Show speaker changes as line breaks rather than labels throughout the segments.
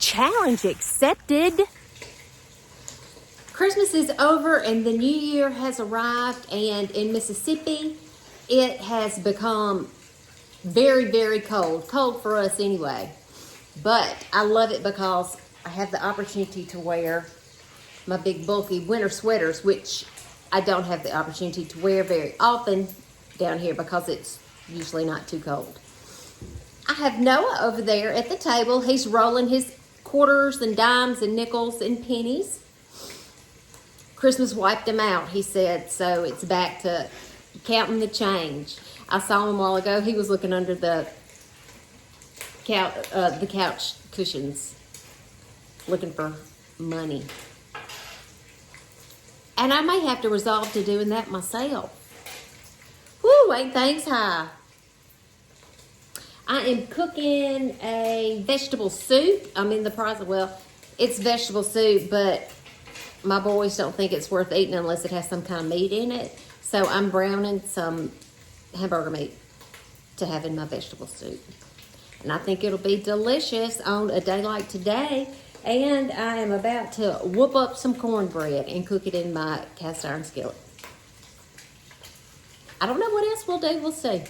Challenge accepted. Christmas is over and the new year has arrived, and in Mississippi it has become very, very cold. Cold for us anyway. But I love it because I have the opportunity to wear my big bulky winter sweaters, which I don't have the opportunity to wear very often down here because it's usually not too cold. I have Noah over there at the table. He's rolling his quarters and dimes and nickels and pennies. Christmas wiped him out, he said, so it's back to counting the change. I saw him a while ago. He was looking under the couch cushions, looking for money. And I may have to resolve to doing that myself. Woo, ain't things high. I am cooking a vegetable soup. I'm in the process, well, it's vegetable soup, but my boys don't think it's worth eating unless it has some kind of meat in it. So I'm browning some hamburger meat to have in my vegetable soup. And I think it'll be delicious on a day like today. And I am about to whoop up some cornbread and cook it in my cast iron skillet. I don't know what else we'll do. We'll see.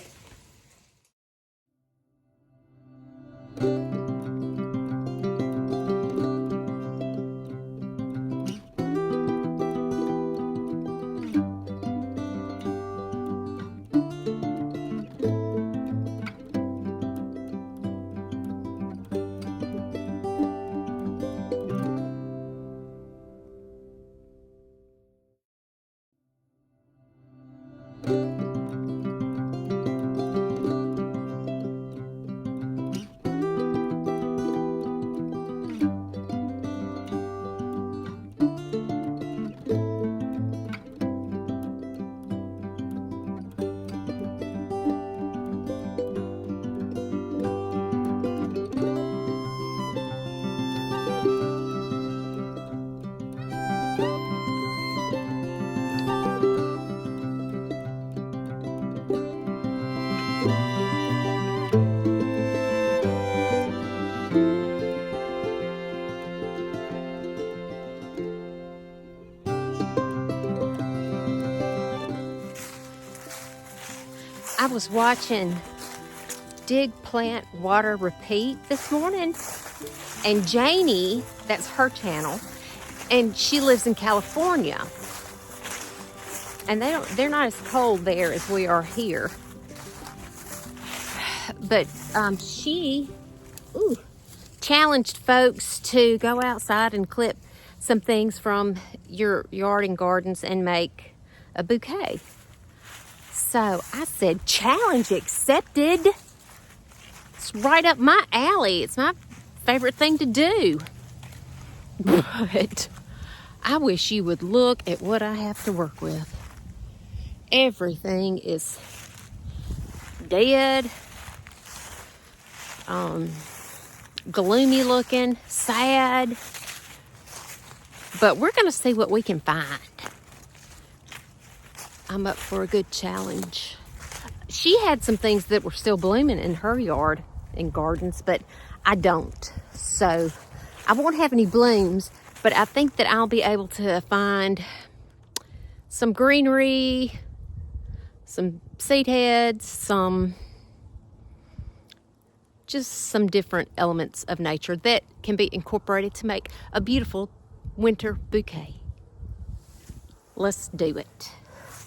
I was watching Dig, Plant, Water, Repeat this morning, and Janey, that's her channel, and she lives in California, and they're not as cold there as we are here, but she challenged folks to go outside and clip some things from your yard and gardens and make a bouquet. So I said, challenge accepted. It's right up my alley. It's my favorite thing to do. But I wish you would look at what I have to work with. Everything is dead, gloomy looking, sad. But we're going to see what we can find. I'm up for a good challenge. She had some things that were still blooming in her yard and gardens, but I don't. So I won't have any blooms, but I think that I'll be able to find some greenery, some seed heads, just some different elements of nature that can be incorporated to make a beautiful winter bouquet. Let's do it.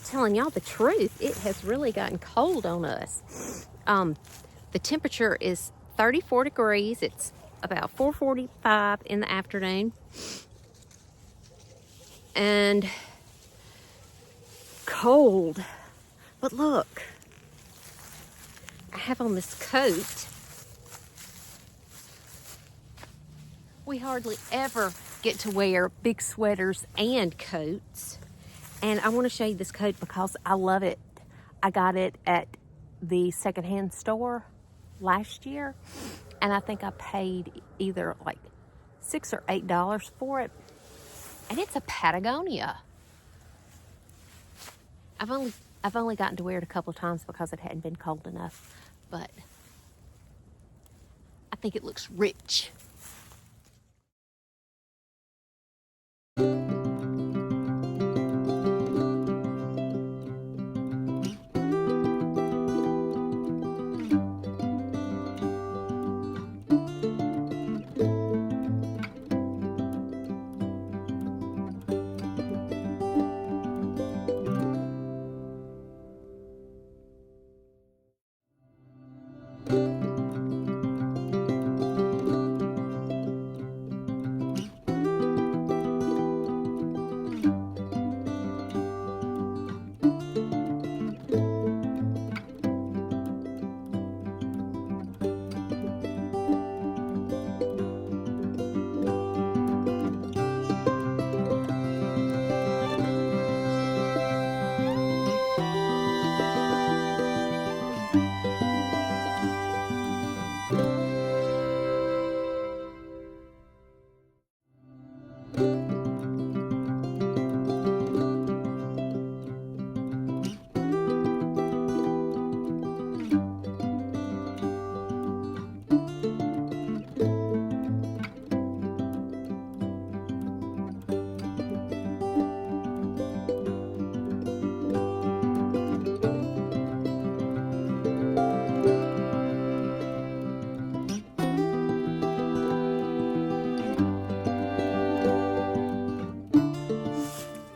Telling y'all the truth, it has really gotten cold on us. The temperature is 34 degrees. It's about 4:45 in the afternoon, and cold. But look, I have on this coat. We hardly ever get to wear big sweaters and coats. And I want to show you this coat because I love it. I got it at the secondhand store last year, and I think I paid either like $6 or $8 for it. And it's a Patagonia. I've only gotten to wear it a couple of times because it hadn't been cold enough, but I think it looks rich.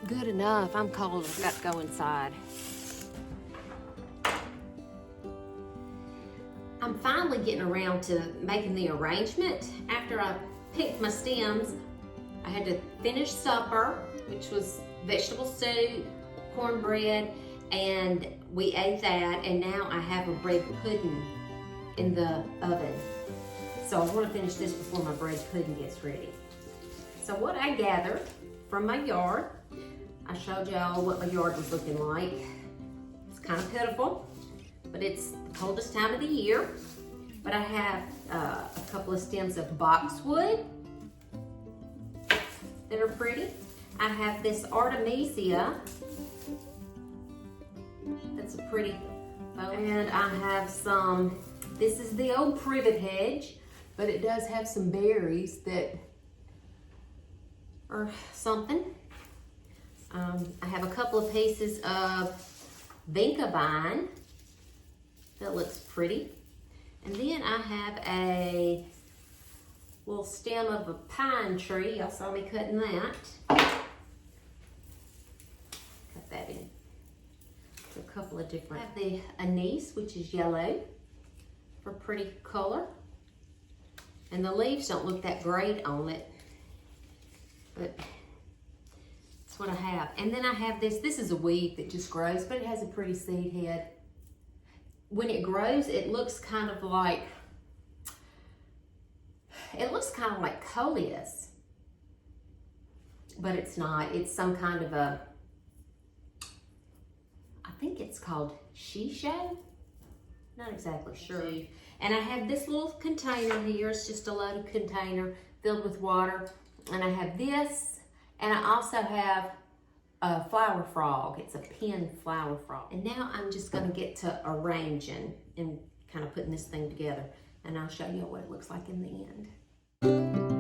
Good enough. I'm cold. I've got to go inside. I'm finally getting around to making the arrangement. After I picked my stems, I had to finish supper, which was vegetable soup, cornbread, and we ate that, and now I have a bread pudding in the oven. So I want to finish this before my bread pudding gets ready. So what I gathered from my yard, I showed y'all what my yard was looking like. It's kind of pitiful, but it's the coldest time of the year. But I have a couple of stems of boxwood that are pretty. I have this Artemisia. That's a pretty bow. And I have some, this is the old privet hedge, but it does have some berries that are something. I have a couple of pieces of vinca vine that looks pretty. And then I have a little stem of a pine tree. Y'all saw me cutting that. Cut that in. A couple of different. I have the anise, which is yellow, for pretty color. And the leaves don't look that great on it, but that's what I have. And then I have this. This is a weed that just grows, but it has a pretty seed head. When it grows, it looks kind of like, coleus, but it's not. It's some kind of a, I think it's called shisho. Not exactly sure. And I have this little container here. It's just a loaded container filled with water. And I have this, and I also have a flower frog. It's a pin flower frog. And now I'm just gonna get to arranging and kind of putting this thing together. And I'll show you what it looks like in the end.